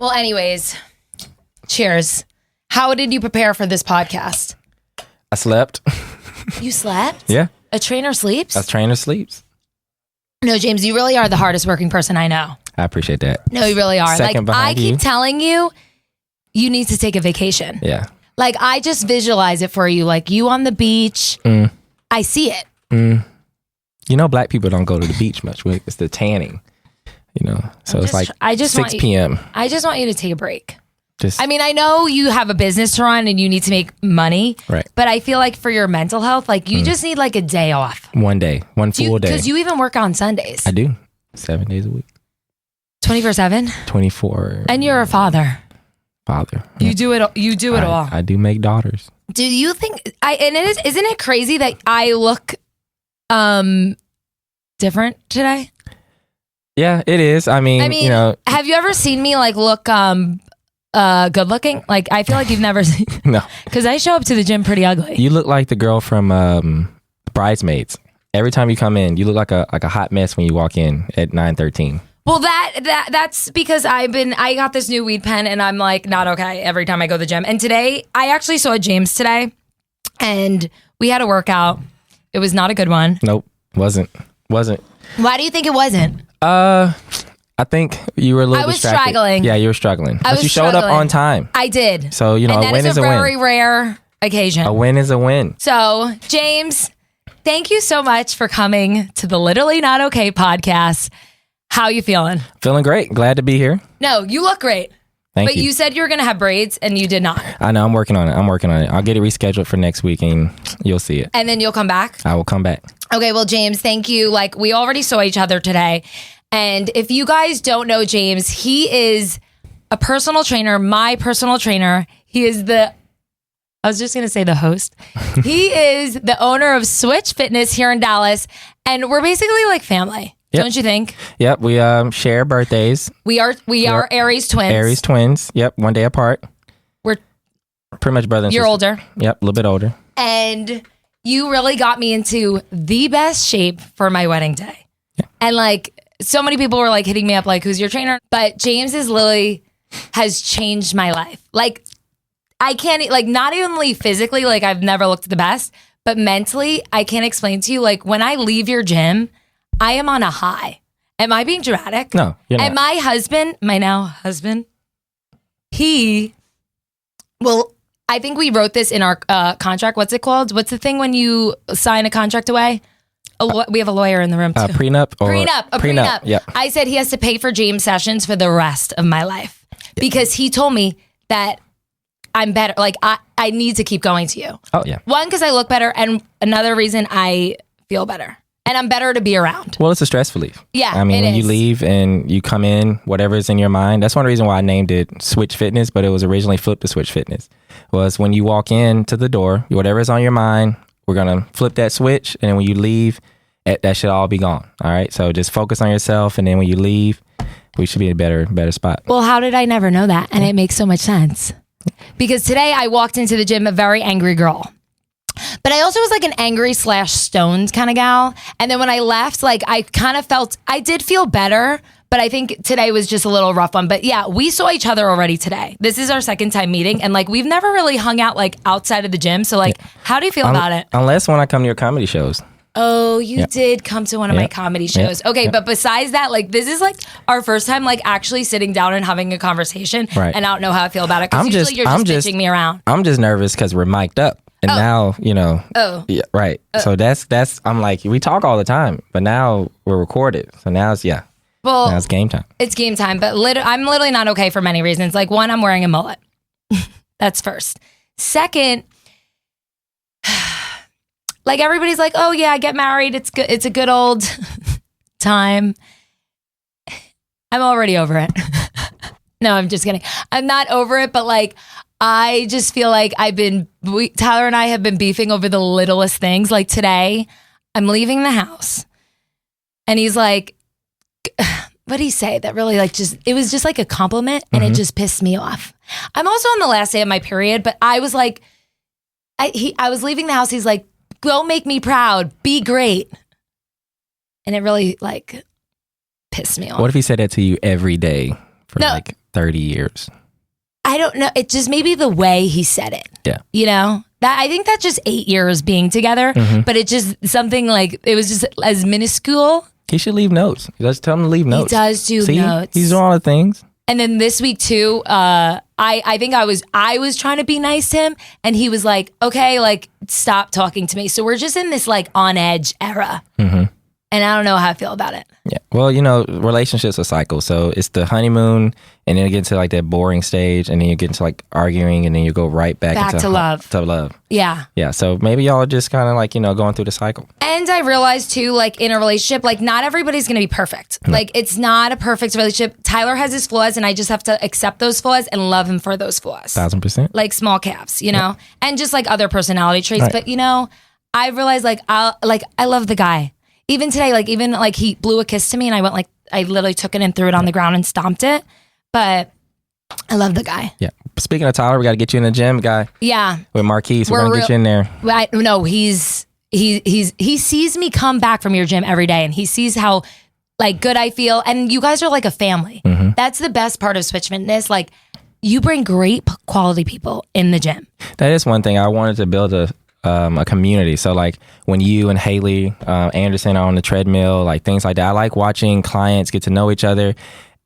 Well, anyways, cheers. How did you prepare for this podcast? I slept. You slept? Yeah. A trainer sleeps? A trainer sleeps. No, James, you really are the hardest working person I know. I appreciate that. No, you really are. Second like, I behind you. keep telling you, you need to take a vacation. Yeah. Like, I just visualize it for you. Like, you on the beach. I see it. You know, black people don't go to the beach much. It's the tanning, you know. So it's like 6 p.m. I just want you to take a break. Just, I mean, I know you have a business to run and you need to make money. Right. But I feel like for your mental health, like, you just need like a day off. one day, one full day. Because you even work on Sundays. I do. 7 days a week. 24/7? 24. And you're a father. Father. You do it. You do it all. I do make daughters. Do you think isn't it crazy that I look different today? Yeah, it is. I mean, you know. Have you ever seen me like look good looking? Like, I feel like you've never seen. No. Because I show up to the gym pretty ugly. You look like the girl from Bridesmaids. Every time you come in, you look like a hot mess when you walk in at 9:13. Well, that's because I got this new weed pen and I'm like not okay every time I go to the gym. And today I actually saw James today and we had a workout. It was not a good one. Nope, wasn't. Why do you think it wasn't? I think you were a little distracted. I was struggling. Yeah, you were struggling. But you showed struggling. up on time. I did. So, you know, and a win is a a win. very rare occasion. A win is a win. So, James, thank you so much for coming to the Literally Not Okay podcast. How you feeling? Feeling great. Glad to be here. No, you look great. Thank you. But you you said you were going to have braids and you did not. I know. I'm working on it. I'll get it rescheduled for next week and you'll see it. And then you'll come back? I will come back. Okay, well, James, thank you. Like, we already saw each other today. And if you guys don't know James, he is a personal trainer, my personal trainer. He is I was just going to say the host. He is the owner of Switch Fitness here in Dallas. And we're basically like family. Yep. Don't you think? Yep. We share birthdays. We are Aries twins. Aries twins. Yep. 1 day apart. We're pretty much brother and You're sister. older. Yep. A little bit older. And you really got me into the best shape for my wedding day. Yeah. And like, so many people were like hitting me up like, who's your trainer? But James has changed my life. Like, I can't, like, not only physically, like, I've never looked the best, but mentally, I can't explain to you, like, when I leave your gym, I am on a high. Am I being dramatic? No, you're not. And my husband, my now husband, I think we wrote this in our contract. What's it called? What's the thing when you sign a contract away? We have a lawyer in the room too. Prenup? Prenup. Yep. I said he has to pay for James sessions for the rest of my life because he told me that I'm better. Like, I need to keep going to you. Oh, yeah. One, because I look better. And another reason, I feel better. And I'm better to be around. Well, it's a stress relief. Yeah, I mean, it when you is. leave and you come in, whatever's in your mind, that's one reason why I named it Switch Fitness, but it was originally Flip to Switch Fitness. Was when you walk in to the door, whatever's on your mind, we're going to flip that switch. And then when you leave, that should all be gone. All right. So just focus on yourself. And then when you leave, we should be in a better spot. Well, how did I never know that? And it makes so much sense. Because today I walked into the gym a very angry girl. But I also was like an angry / stoned kind of gal. And then when I left, like, I kind of I did feel better. But I think today was just a little rough one. But yeah, we saw each other already today. This is our second time meeting. And like, we've never really hung out like outside of the gym. So like, how do you feel about it? Unless when I come to your comedy shows. Oh, you did come to one of my comedy shows. Okay, but besides that, like, this is like our first time like actually sitting down and having a conversation. Right. And I don't know how I feel about it. Because usually you're just bitching me around. I'm just nervous because we're mic'd up. And now, you know. Oh. Yeah, right. So that's, I'm like, we talk all the time, but now we're recorded. So now it's, now it's game time. It's game time, but I'm literally not okay for many reasons. Like, one, I'm wearing a mullet. That's first. Second, like, everybody's like, oh yeah, get married. It's good. It's a good old time. I'm already over it. No, I'm just kidding. I'm not over it, but like, I just feel like Tyler and I have been beefing over the littlest things. Like today, I'm leaving the house and he's like, what did he say that really like it was just like a compliment and it just pissed me off. I'm also on the last day of my period, but I was like, I was leaving the house. He's like, go make me proud. Be great. And it really like pissed me off. What if he said that to you every day? 30 years. I don't know. It just maybe the way he said it. Yeah. You know? That I think that's just 8 years being together, but it just something like it was just as minuscule. He should leave notes. Just tell him to leave notes. He does do See, notes. He's doing all the things. And then this week too, I think I was trying to be nice to him, and he was like, "Okay, like stop talking to me." So we're just in this like on edge era, and I don't know how I feel about it. Yeah. Well, you know, relationships are cycles. So it's the honeymoon, and then you get into like that boring stage, and then you get into like arguing, and then you go right back into love. To love. Yeah. Yeah. So maybe y'all are just kind of like, you know, going through the cycle. And I realized too, like in a relationship, like not everybody's going to be perfect. Like it's not a perfect relationship. Tyler has his flaws, and I just have to accept those flaws and love him for those flaws. 1000%. Like small caps, you know, and just like other personality traits. Right. But you know, I realized like I love the guy. Even today, like he blew a kiss to me, and I went like I literally took it and threw it on the ground and stomped it. But I love the guy. Yeah. Speaking of Tyler, we got to get you in the gym, guy. Yeah. With Marquise, we're gonna get you in there. No, he sees me come back from your gym every day, and he sees how like good I feel, and you guys are like a family. That's the best part of Switch Fitness. Like you bring great quality people in the gym. That is one thing. I wanted to build a community. So like when you and Haley Anderson are on the treadmill, like things like that. I like watching clients get to know each other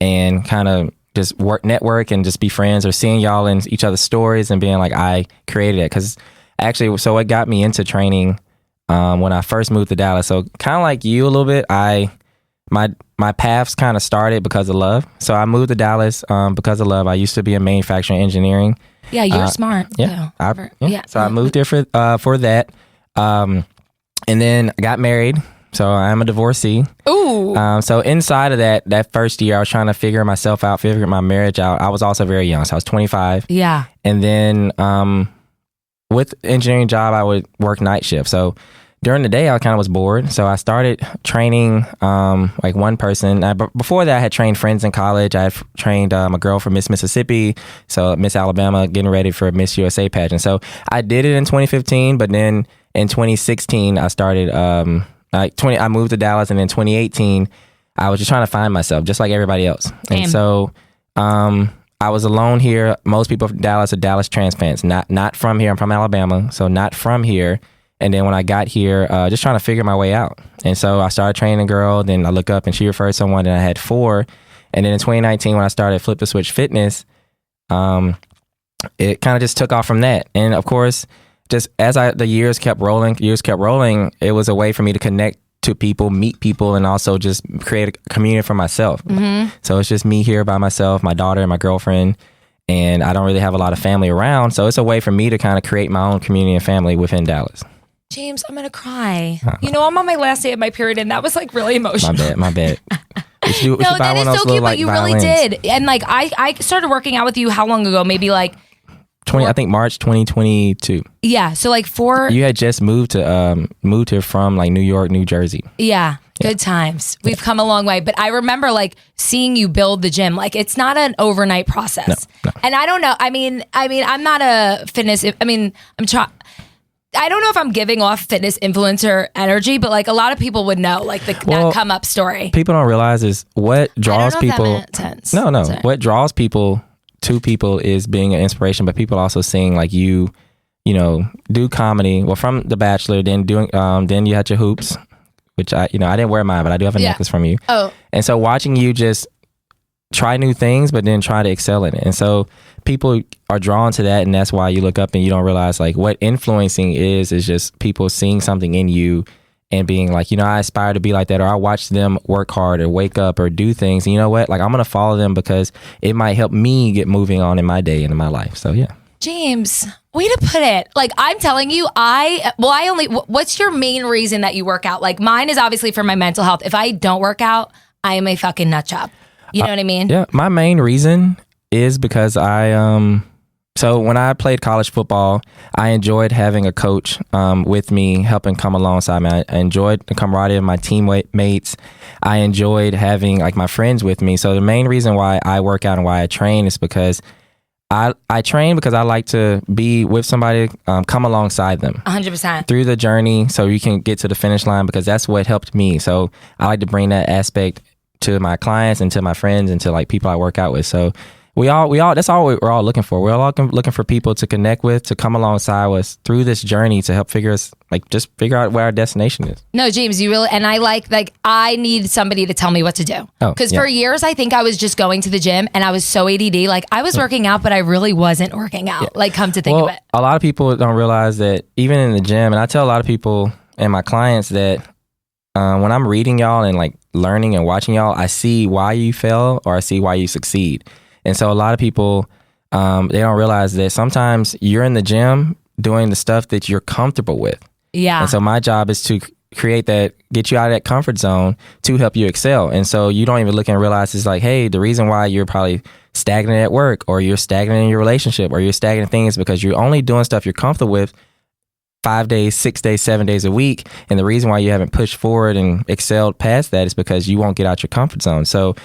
and kind of just network and just be friends, or seeing y'all in each other's stories and being like, I created it. Because actually, so it got me into training when I first moved to Dallas. So kind of like you a little bit, my paths kind of started because of love. So I moved to Dallas because of love. I used to be in manufacturing engineering. Yeah, you're smart. Yeah, yeah. So I moved there for that, and then I got married. So I'm a divorcee. Ooh. So inside of that first year, I was trying to figure myself out, figure my marriage out. I was also very young, so I was 25. Yeah. And then with engineering job, I would work night shift. So during the day, I kind of was bored. So I started training like one person. Before that, I had trained friends in college. I had trained a girl from Miss Mississippi, so Miss Alabama, getting ready for Miss USA pageant. So I did it in 2015, but then in 2016, I started, I moved to Dallas, and in 2018, I was just trying to find myself, just like everybody else. Damn. And so I was alone here. Most people from Dallas are Dallas transplants, not from here. I'm from Alabama, so not from here. And then when I got here, just trying to figure my way out. And so I started training a girl. Then I look up and she referred someone, and I had 4. And then in 2019, when I started Flip the Switch Fitness, it kind of just took off from that. And of course, just as the years kept rolling, it was a way for me to connect to people, meet people, and also just create a community for myself. So it's just me here by myself, my daughter and my girlfriend. And I don't really have a lot of family around. So it's a way for me to kind of create my own community and family within Dallas. James, I'm going to cry. You know, I'm on my last day of my period, and that was like really emotional. My bad. We should that is so cute, but you violins. really did. And like, I started working out with you how long ago? Maybe like... I think March 2022. Yeah, so like 4... You had just moved here from like New York, New Jersey. Yeah, good times. We've come a long way. But I remember like seeing you build the gym. Like it's not an overnight process. No. And I don't know. I mean, I'm not a fitness... I don't know if I'm giving off fitness influencer energy, but like a lot of people would know, like that come up story. People don't realize is what draws people. No. Sorry. What draws people to people is being an inspiration, but people also seeing like you do comedy. Well, from The Bachelor, then then you had your hoops, which I didn't wear mine, but I do have a necklace from you. Oh, and so watching you just try new things, but then try to excel in it, and so people are drawn to that, and that's why you look up and you don't realize like what influencing is just people seeing something in you and being like, I aspire to be like that, or I watch them work hard or wake up or do things, and you know what, like I'm gonna follow them because it might help me get moving on in my day and in my life. So yeah. James, way to put it. Like I'm telling you, what's your main reason that you work out? Like mine is obviously for my mental health. If I don't work out, I am a fucking nut job. You know what I mean? Yeah, my main reason is because so when I played college football, I enjoyed having a coach with me, helping come alongside me. I enjoyed the camaraderie of my teammates. I enjoyed having like my friends with me. So the main reason why I work out and why I train is because I train because I like to be with somebody, come alongside them. 100%. Through the journey so you can get to the finish line, because that's what helped me. So I like to bring that aspect to my clients and to my friends and to like people I work out with. So that's all we're all looking for. We're all looking for people to connect with, to come alongside us through this journey to help just figure out where our destination is. No, James, you really, and I I need somebody to tell me what to do. Because for years, I think I was just going to the gym and I was so ADD. Like I was working out, but I really wasn't working out. Yeah. Like come to think of it. A lot of people don't realize that even in the gym, and I tell a lot of people and my clients that when I'm reading y'all and like learning and watching y'all, I see why you fail or I see why you succeed. And so a lot of people, they don't realize that sometimes you're in the gym doing the stuff that you're comfortable with. Yeah. And so my job is to get you out of that comfort zone to help you excel. And so you don't even look and realize it's like, hey, the reason why you're probably stagnant at work or you're stagnant in your relationship or you're stagnant in things because you're only doing stuff you're comfortable with 5 days, 6 days, 7 days a week. And the reason why you haven't pushed forward and excelled past that is because you won't get out your comfort zone. So,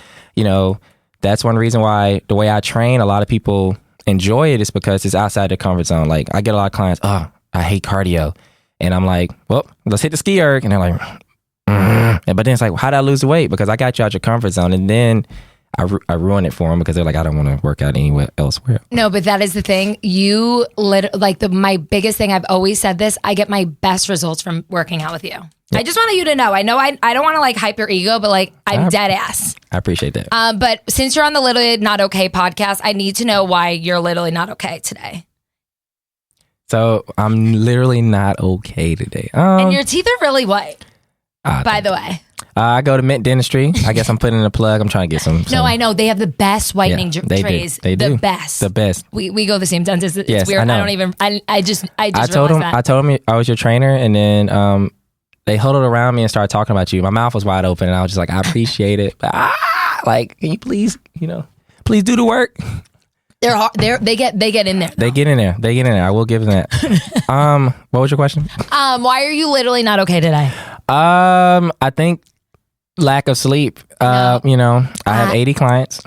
that's one reason why the way I train, a lot of people enjoy it is because it's outside the comfort zone. Like I get a lot of clients, I hate cardio. And I'm like, well, let's hit the ski erg. And they're like, but then it's like, how did I lose the weight? Because I got you out your comfort zone. And then I ruin it for them because they're like, I don't want to work out anywhere elsewhere. No, but that is the thing. My biggest thing, I've always said this, I get my best results from working out with you. Yeah. I just wanted you to know. I know I don't want to like hype your ego, but like I'm dead ass. I appreciate that. But since you're on the Literally Not Okay podcast, I need to know why you're literally not okay today. So I'm literally not okay today. And your teeth are really white, by the way. I go to Mint Dentistry. I guess I'm putting in a plug. I'm trying to get some. No, I know. They have the best whitening trays. They do. The best. The best. We go to the same dentist. It's yes, weird. I know. I don't even, I just I told him I was your trainer and then they huddled around me and started talking about you. My mouth was wide open and I was just like, I appreciate it. But, can you please, please do the work. They're hard. They get in there. Though. They get in there. I will give them that. What was your question? Why are you literally not okay today? I think lack of sleep. I have 80 clients,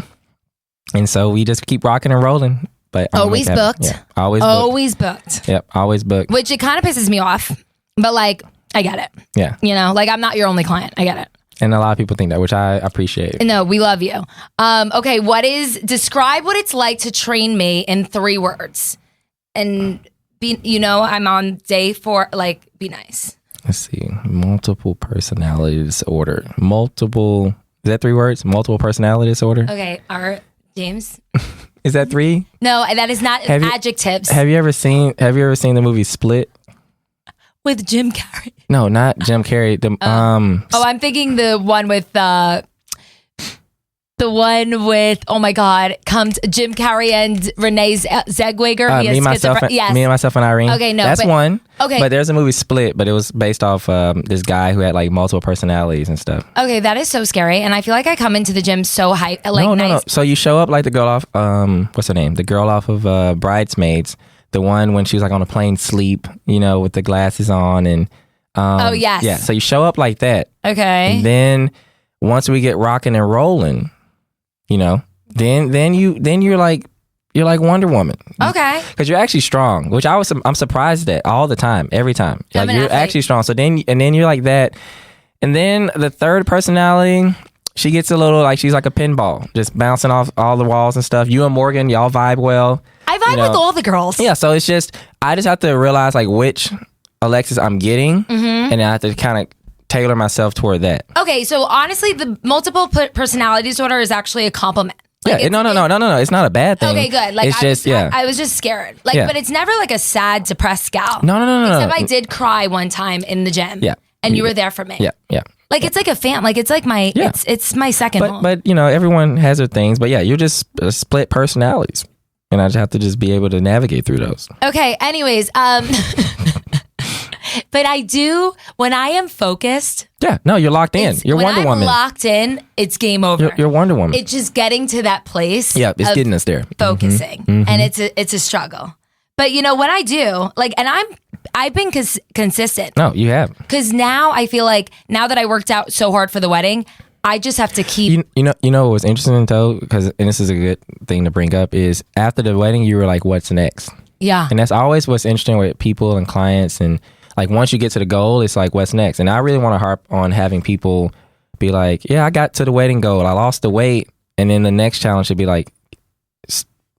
and so we just keep rocking and rolling. But always booked. Yeah, always booked. Yep, always booked. Which it kind of pisses me off, but like I get it. Yeah, I'm not your only client. I get it. And a lot of people think that, which I appreciate. No, we love you. Okay, describe what it's like to train me in 3 words. And I'm on day 4, like, be nice. Let's see. Multiple personality disorder. Is that 3 words? Multiple personality disorder? Okay, James? Is that 3? No, that is not adjectives. Have you ever seen the movie Split? With Jim Carrey. No, not Jim Carrey. I'm thinking the one with oh my God, comes Jim Carrey and Renee Zellweger. Me, myself, and Irene. Okay, no, that's one. Okay, but there's a movie Split, but it was based off this guy who had like multiple personalities and stuff. Okay, that is so scary, and I feel like I come into the gym so hype. No. So you show up like the girl off. What's her name? The girl off of Bridesmaids. The one when she was like on a plane sleep, with the glasses on and oh yes. Yeah. So you show up like that. Okay. And then once we get rocking and rolling, then you're like Wonder Woman. Okay. Because you're actually strong, which I'm surprised at all the time, every time. Like you're actually strong. So then you're like that. And then the third personality, she gets a little like she's like a pinball, just bouncing off all the walls and stuff. You and Morgan, y'all vibe well. I vibe with all the girls. Yeah, so it's just I just have to realize like which Alexis I'm getting, and then I have to kind of tailor myself toward that. Okay, so honestly, the multiple personality disorder is actually a compliment. Like no. It's not a bad thing. Okay, good. Like I was just scared. Like, but it's never like a sad, depressed gal. No. Except I did cry one time in the gym. Yeah, and you were there for me. Yeah. Like it's like a fan. Like it's like my it's my second home. But everyone has their things. But yeah, you're just split personalities. And I just have to just be able to navigate through those. Okay. Anyways, but I do when I am focused. Yeah. No, you're locked in. You're Wonder Woman. When I'm locked in, it's game over. You're Wonder Woman. It's just getting to that place. Yeah, it's getting us there. Focusing, and it's a struggle. But when I do, like, and I've been consistent. No, you have. Because now I feel like now that I worked out so hard for the wedding, I just have to keep. You know what was interesting though, and this is a good thing to bring up, is after the wedding you were like, what's next? Yeah. And that's always what's interesting with people and clients, and like once you get to the goal, it's like, what's next? And I really want to harp on having people be like, yeah, I got to the wedding goal, I lost the weight, and then the next challenge should be like,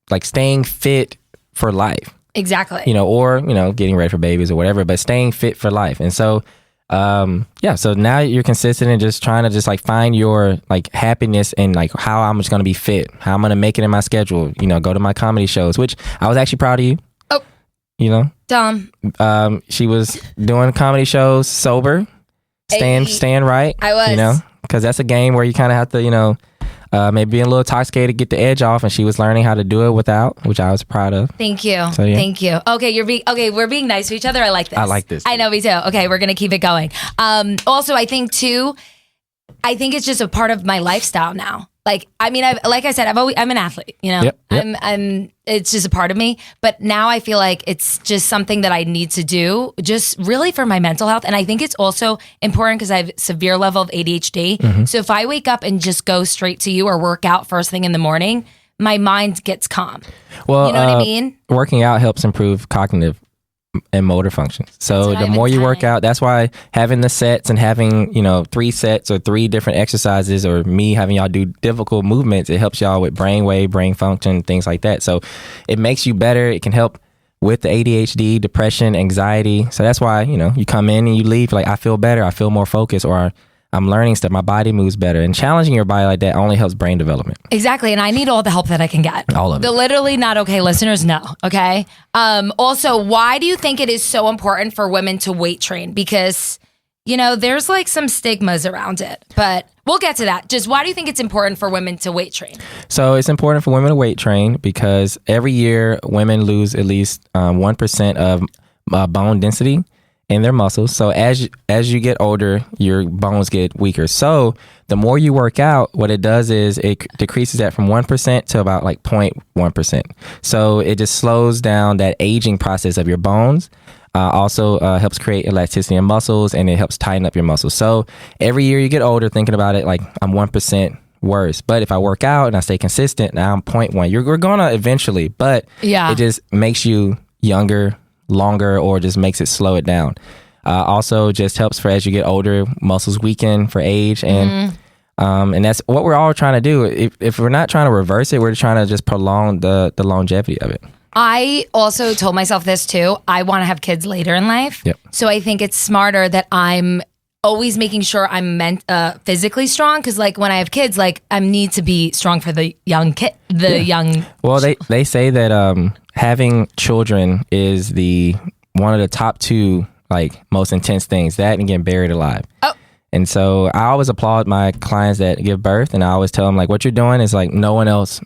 like staying fit for life. Exactly. Or, getting ready for babies or whatever, but staying fit for life. And so, so now you're consistent and just trying to just like find your like happiness and like how I'm just going to be fit, how I'm going to make it in my schedule, go to my comedy shows, which I was actually proud of you. Oh, dumb. She was doing comedy shows sober, staying right. I was, because that's a game where you kind of have to, maybe be a little intoxicated, get the edge off, and she was learning how to do it without, which I was proud of. Thank you. So, yeah. Thank you. Okay, we're being nice to each other. I like this. I like this. I know, me too. Okay, we're gonna keep it going. Also, I think it's just a part of my lifestyle now. Like, I mean, I'm an athlete, Yep. it's just a part of me. But now I feel like it's just something that I need to do just really for my mental health. And I think it's also important because I have severe level of ADHD. Mm-hmm. So if I wake up and just go straight to you or work out first thing in the morning, my mind gets calm. Well, you know what I mean? Working out helps improve cognitive and motor functions. So the more you work out, that's why having the sets and having, 3 sets or 3 different exercises, or me having y'all do difficult movements, it helps y'all with brainwave, brain function, things like that. So it makes you better. It can help with the ADHD, depression, anxiety. So that's why, you come in and you leave like, I feel better. I feel more focused, or I'm learning stuff. My body moves better. And challenging your body like that only helps brain development. Exactly. And I need all the help that I can get. All of it. The literally not okay listeners, no. Okay. Also, why do you think it is so important for women to weight train? Because, there's like some stigmas around it, but we'll get to that. Just why do you think it's important for women to weight train? So it's important for women to weight train because every year women lose at least 1% of bone density in their muscles. So as you get older, your bones get weaker. So the more you work out, what it does is it decreases that from 1% to about like 0.1%. So it just slows down that aging process of your bones. Also helps create elasticity in muscles, and it helps tighten up your muscles. So every year you get older, thinking about it like I'm 1% worse. But if I work out and I stay consistent, now I'm 0.1. You're gonna eventually, but it just makes you younger, longer, or just makes it slow it down. Also just helps for as you get older, muscles weaken for age, and that's what we're all trying to do. If we're not trying to reverse it, we're trying to just prolong the longevity of it. I also told myself this too. I want to have kids later in life. Yep. So I think it's smarter that I'm always making sure I'm physically strong, because like when I have kids, like I need to be strong for the young kid, young. Well, they say that having children is one of the top 2 like most intense things, that and getting buried alive. Oh. And so I always applaud my clients that give birth, and I always tell them like, what you're doing is like no one else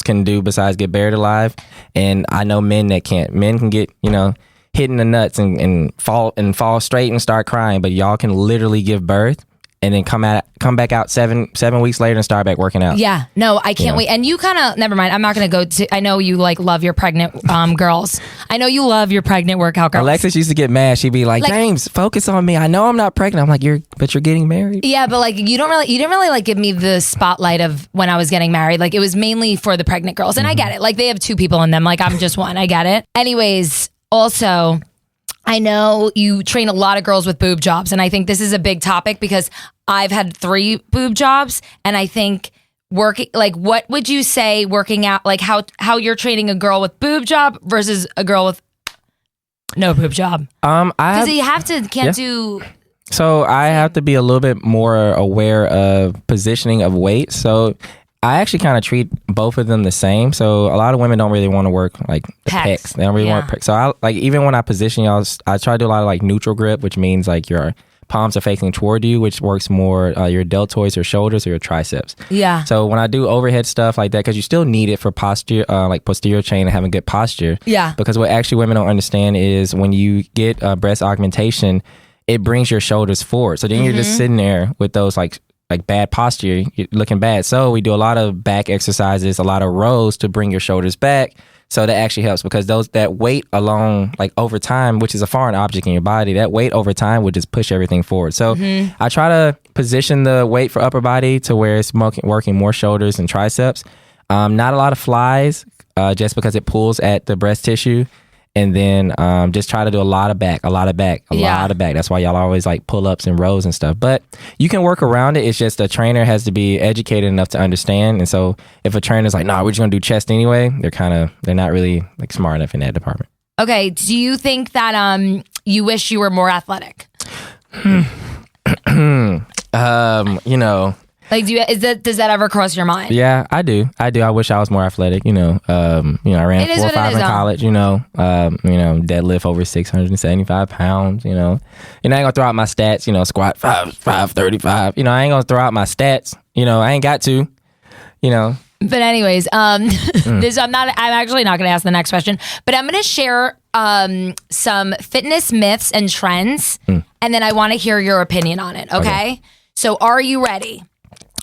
can do besides get buried alive. And I know men that can't. Men can get, hit in the nuts and fall straight and start crying, but y'all can literally give birth and then come back out 7 weeks later and start back working out. Yeah, no, I can't wait. And you kind of, never mind. I'm not going to go to. I know you like love your pregnant girls. I know you love your pregnant workout girls. Alexis used to get mad. She'd be like, James, focus on me. I know I'm not pregnant. I'm like, you're getting married. Yeah, but like you didn't really like give me the spotlight of when I was getting married. Like it was mainly for the pregnant girls, and I get it. Like they have 2 people in them. Like I'm just one. I get it. Anyways, also, I know you train a lot of girls with boob jobs, and I think this is a big topic because I've had 3 boob jobs, and I think working, like, what would you say working out, like how you're training a girl with boob job versus a girl with no boob job? Because you can't do. So I have to be a little bit more aware of positioning of weight. So I actually kind of treat both of them the same. So a lot of women don't really want to work like the pecs. They don't really want pecs. So I like, even when I position y'all, I try to do a lot of like neutral grip, which means like your palms are facing toward you, which works more your deltoids, your shoulders, or your triceps. Yeah. So when I do overhead stuff like that, because you still need it for posture, like posterior chain and having good posture. Yeah. Because what actually women don't understand is when you get breast augmentation, it brings your shoulders forward. So then you're just sitting there with those like bad posture, you're looking bad. So we do a lot of back exercises, a lot of rows to bring your shoulders back. So that actually helps, because that weight along, like over time, which is a foreign object in your body, that weight over time would just push everything forward. So I try to position the weight for upper body to where it's working more shoulders and triceps. Not a lot of flies, just because it pulls at the breast tissue. And then just try to do a lot of back. Lot of back. That's why y'all always like pull-ups and rows and stuff. But you can work around it. It's just a trainer has to be educated enough to understand. And so if a trainer's like, we're just going to do chest anyway, they're not really like smart enough in that department. Okay. Do you think that you wish you were more athletic? Like, does that ever cross your mind? Yeah, I do. I wish I was more athletic. I ran 4 or 5 in college. Deadlift over 675 pounds. I ain't gonna throw out my stats. Squat 535. I ain't gonna throw out my stats. I ain't got to. But anyways, I'm actually not gonna ask the next question, but I'm gonna share some fitness myths and trends, and then I want to hear your opinion on it. Okay. So, are you ready?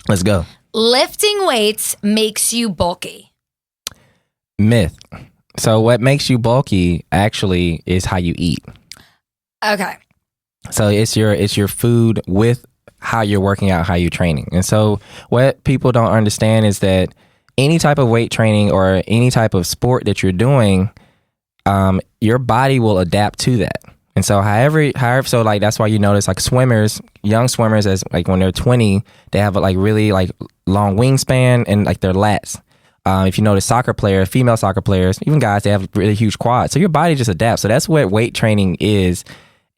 Let's go. Lifting weights makes you bulky. Myth. So what makes you bulky actually is how you eat. Okay. So it's your food with how you're working out, how you're training. And so what people don't understand is that any type of weight training or any type of sport that you're doing, your body will adapt to that. And so however, so like that's why you notice like young swimmers as like when they're 20, they have like really like long wingspan and like their lats. If you notice female soccer players, even guys, they have really huge quads. So your body just adapts. So that's what weight training is.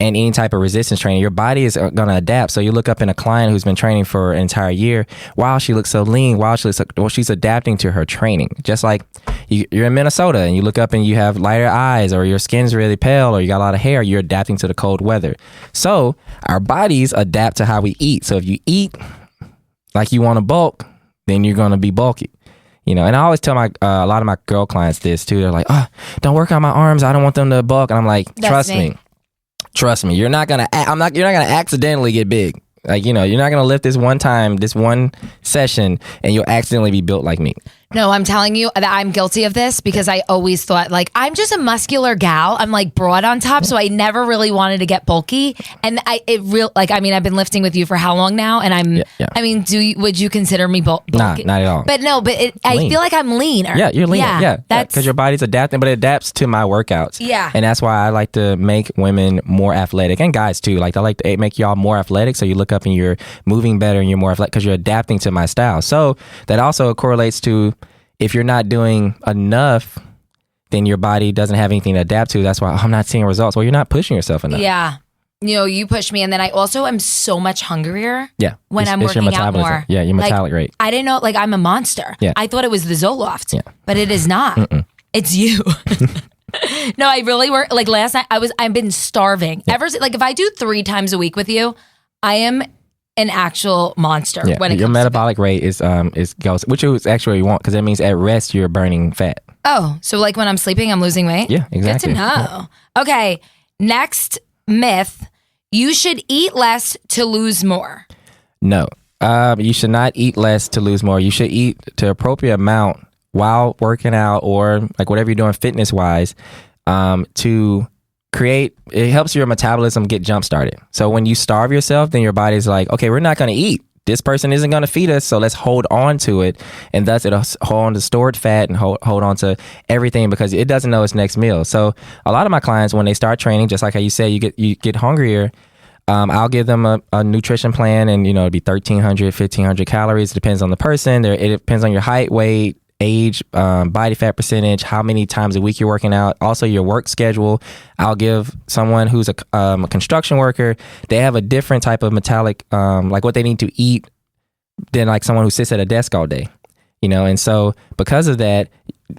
And any type of resistance training, your body is going to adapt. So you look up in a client who's been training for an entire year. Wow, she looks so lean. Wow, she's adapting to her training. Just like you're in Minnesota and you look up and you have lighter eyes, or your skin's really pale, or you got a lot of hair. You're adapting to the cold weather. So our bodies adapt to how we eat. So if you eat like you want to bulk, then you're going to be bulky. And I always tell a lot of my girl clients this too. They're like, don't work on my arms. I don't want them to bulk. And I'm like, Trust me, you're not gonna accidentally get big. Like, you're not gonna lift this one session, and you'll accidentally be built like me. No, I'm telling you that I'm guilty of this because I always thought like I'm just a muscular gal. I'm like broad on top, so I never really wanted to get bulky. And I've been lifting with you for how long now? And would you consider me bulky? Nah, not at all. But no, I feel like I'm leaner. Yeah, you're leaner. Yeah, because your body's adapting, but it adapts to my workouts. Yeah, and that's why I like to make women more athletic, and guys too. Like I like to make y'all more athletic, so you look up and you're moving better and you're more athletic because you're adapting to my style. So that also correlates to, if you're not doing enough, then your body doesn't have anything to adapt to. That's why I'm not seeing results. Well, you're not pushing yourself enough. Yeah. You push me, and then I also am so much hungrier. Yeah. When I'm working out more. Yeah, your metabolic rate. I didn't know, like I'm a monster. Yeah. I thought it was the Zoloft. Yeah. But it is not. It's you. No, I really work. Like last night, I've been starving. Yeah. If I do 3 times a week with you, I am an actual monster. Yeah. When your metabolic rate goes, which is actually what you want, because that means at rest you're burning fat. Oh, so like when I'm sleeping, I'm losing weight? Yeah, exactly. Good to know. Yeah. Okay, next myth: you should eat less to lose more. No, you should not eat less to lose more. You should eat to appropriate amount while working out, or like whatever you're doing fitness wise, to create, it helps your metabolism get jump started. So when you starve yourself, then your body's like, okay, we're not going to eat. This person isn't going to feed us, so let's hold on to it. And thus it'll hold on to stored fat and hold on to everything, because it doesn't know its next meal. So a lot of my clients, when they start training, just like how you say, you get hungrier, I'll give them a nutrition plan, and it'll be 1,300, 1,500 calories. It depends on the person. It depends on your height, weight, age, body fat percentage, how many times a week you're working out, also your work schedule. I'll give someone who's a construction worker, they have a different type of metabolic, like what they need to eat than like someone who sits at a desk all day, and so because of that,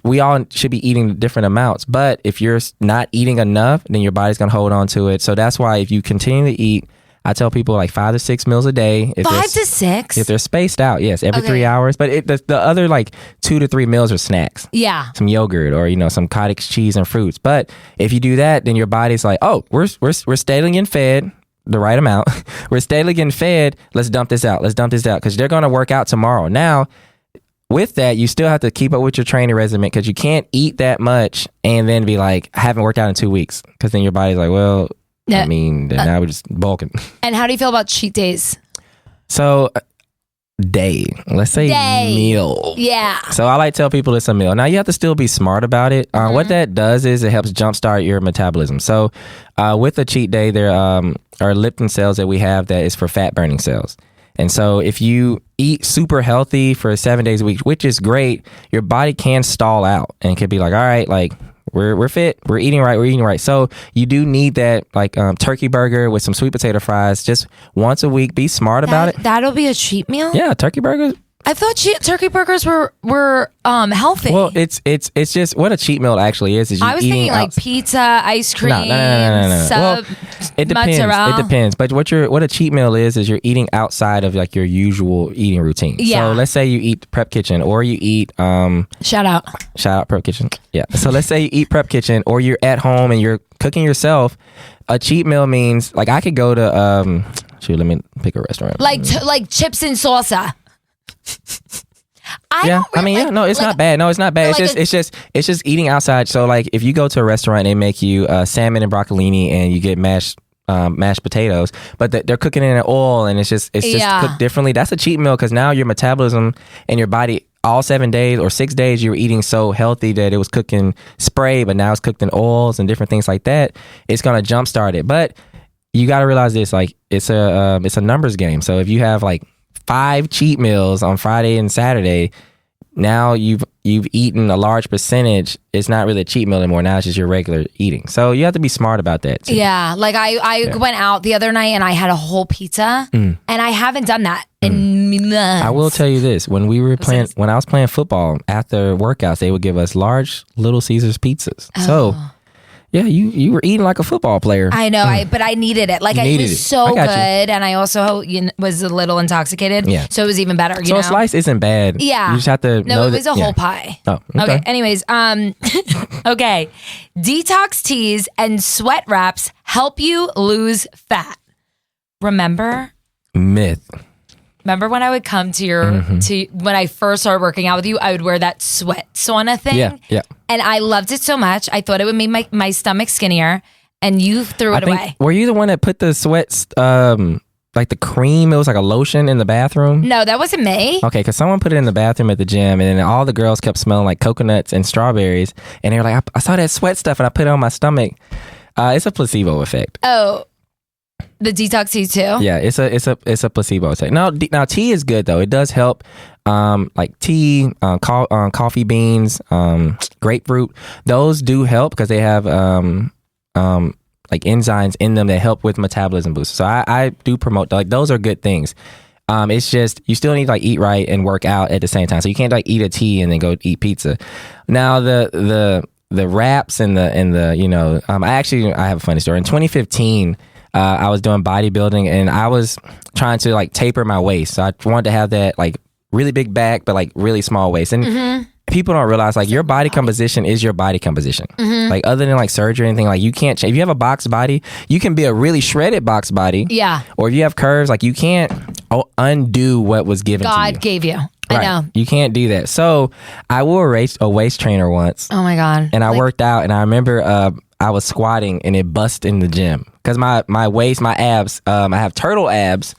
we all should be eating different amounts. But if you're not eating enough, then your body's going to hold on to it. So that's why if you continue to eat, I tell people like 5 to 6 meals a day. 5 to 6? If they're spaced out, yes, every 3 hours. But the other like 2 to 3 meals are snacks. Yeah. Some yogurt or, some cottage cheese and fruits. But if you do that, then your body's like, oh, we're steadily getting fed the right amount. We're steadily getting fed. Let's dump this out. Because they're going to work out tomorrow. Now, with that, you still have to keep up with your training regimen, because you can't eat that much and then be like, I haven't worked out in 2 weeks. Because then your body's like, well, now we're just bulking. And how do you feel about cheat days? So day. Let's say meal. Yeah. So I like to tell people it's a meal. Now you have to still be smart about it. What that does is it helps jumpstart your metabolism. So with a cheat day, there are leptin cells that we have that is for fat burning cells. And so if you eat super healthy for 7 days a week, which is great, your body can stall out and can be like, all right, like we're fit, we're eating right. So you do need that like turkey burger with some sweet potato fries just once a week. Be smart about it. That'll be a cheat meal? Yeah, turkey burgers. I thought turkey burgers were healthy. Well, it's just what a cheat meal actually is you I was eating thinking like pizza, ice cream, no. Well, it depends. mozzarella. It depends. But what a cheat meal is you're eating outside of like your usual eating routine. Yeah. So let's say you eat Prep Kitchen or you eat shout out Prep Kitchen. Yeah. So let's say you eat Prep Kitchen or you're at home and you're cooking yourself. A cheat meal means like I could go to let me pick a restaurant. Like chips and salsa. It's not bad. No, it's not bad. It's just eating outside. So like if you go to a restaurant and they make you salmon and broccolini and you get mashed potatoes, but they're cooking it in oil and it's just cooked differently. That's a cheat meal because now your metabolism and your body all 7 days or 6 days you were eating so healthy that it was cooked in spray, but now it's cooked in oils and different things like that. It's gonna jumpstart it, but you got to realize this: like it's a numbers game. So if you have like 5 cheat meals on Friday and Saturday, now you've eaten a large percentage. It's not really a cheat meal anymore. Now it's just your regular eating. So you have to be smart about that too. Yeah, like I went out the other night and I had a whole pizza, and I haven't done that in months. I will tell you this: when I was playing football after workouts, they would give us large Little Caesars pizzas. Oh. So. Yeah, you were eating like a football player. I know, but I needed it. Like it was so good, and I also was a little intoxicated. Yeah. So it was even better. So a slice isn't bad. Yeah. You just have to know it was a whole pie. Oh, okay. Anyways, okay. Detox teas and sweat wraps help you lose fat. Remember? Myth. Remember when I would come to when I first started working out with you, I would wear that sweat sauna thing. Yeah. And I loved it so much. I thought it would make my stomach skinnier, and you threw it away. Were you the one that put the sweats, like the cream? It was like a lotion in the bathroom. No, that wasn't me. Okay, because someone put it in the bathroom at the gym, and then all the girls kept smelling like coconuts and strawberries, and they were like, I saw that sweat stuff, and I put it on my stomach. It's a placebo effect. Oh. The detox tea too. Yeah, it's a placebo effect. Now tea is good though. It does help. Like tea, coffee beans, grapefruit. Those do help because they have like enzymes in them that help with metabolism boost. So I do promote like those are good things. It's just you still need to like eat right and work out at the same time. So you can't like eat a tea and then go eat pizza. Now the wraps and the I have a funny story. In 2015. I was doing bodybuilding and I was trying to like taper my waist. So I wanted to have that like really big back, but like really small waist. And people don't realize like your body composition is your body composition. Like other than like surgery or anything, like you can't change. If you have a box body, you can be a really shredded box body. Yeah. Or if you have curves, like you can't undo what was given to you. God gave you. I know. You can't do that. So I wore a waist trainer once. Oh my God. And I worked out and I remember I was squatting and it bust in the gym. Because my waist, my abs, I have turtle abs.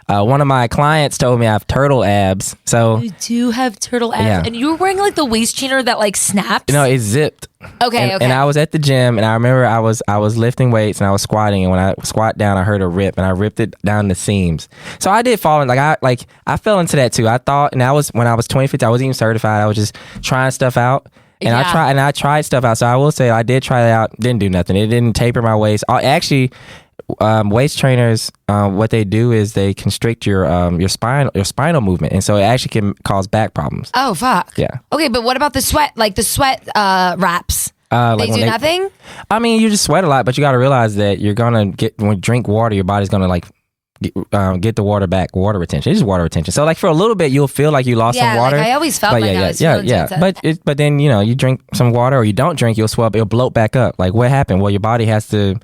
One of my clients told me I have turtle abs. So you do have turtle abs, yeah. And you were wearing like the waist trainer that like snaps. No, it's zipped. Okay. And I was at the gym, and I remember I was lifting weights, and I was squatting, and when I squat down, I heard a rip, and I ripped it down the seams. So I did fall in, I fell into that too. I thought, and when I was 2015, I wasn't even certified. I was just trying stuff out. And I tried stuff out. So I will say I did try it out. Didn't do nothing. It didn't taper my waist. Actually, waist trainers, what they do is they constrict your spinal movement, and so it actually can cause back problems. Oh fuck. Yeah. Okay, but what about the sweat? Like the sweat wraps. They do nothing. I mean, you just sweat a lot, but you got to realize that you're gonna when you drink water, your body's gonna like. Get the water back, water retention. It's just water retention. So like for a little bit, you'll feel like you lost some water. Like I always felt I was feeling intense. But then you drink some water or you don't drink, you'll swell up, it'll bloat back up. Like what happened? Well, your body has to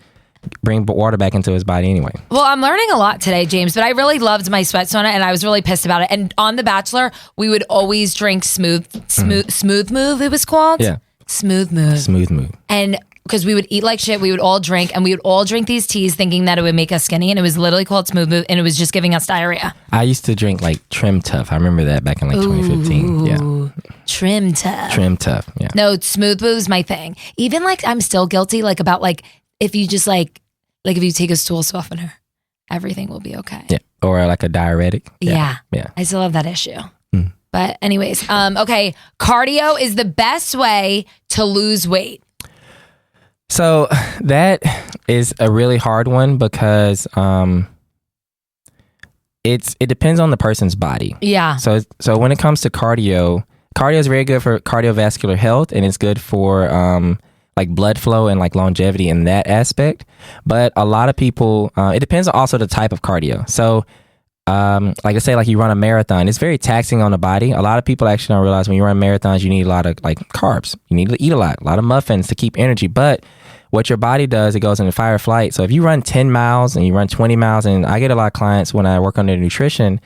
bring water back into his body anyway. Well, I'm learning a lot today, James, but I really loved my sweat sauna and I was really pissed about it. And on The Bachelor, we would always drink smooth move, it was called. Yeah. Smooth move. Smooth move. And because we would eat like shit. We would all drink, and we would all drink these teas thinking that it would make us skinny. And it was literally called Smooth Move, and it was just giving us diarrhea. I used to drink like Trim Tough. I remember that back in like 2015. Yeah. Trim Tough. Trim Tough. Yeah. No, Smooth Move's my thing. Even like I'm still guilty like about like if you just like if you take a stool softener, everything will be okay. Yeah. Or like a diuretic. Yeah. Yeah. I still have that issue. But anyways, okay. Cardio is the best way to lose weight. So that is a really hard one because it depends on the person's body. Yeah. So when it comes to cardio is very good for cardiovascular health, and it's good for like blood flow and like longevity in that aspect. But a lot of people, it depends on also the type of cardio. So like I say, like you run a marathon, it's very taxing on the body. A lot of people actually don't realize when you run marathons, you need a lot of like carbs. You need to eat a lot of muffins to keep energy. But what your body does, it goes into fight or flight. So if you run 10 miles and you run 20 miles, and I get a lot of clients when I work on their nutrition,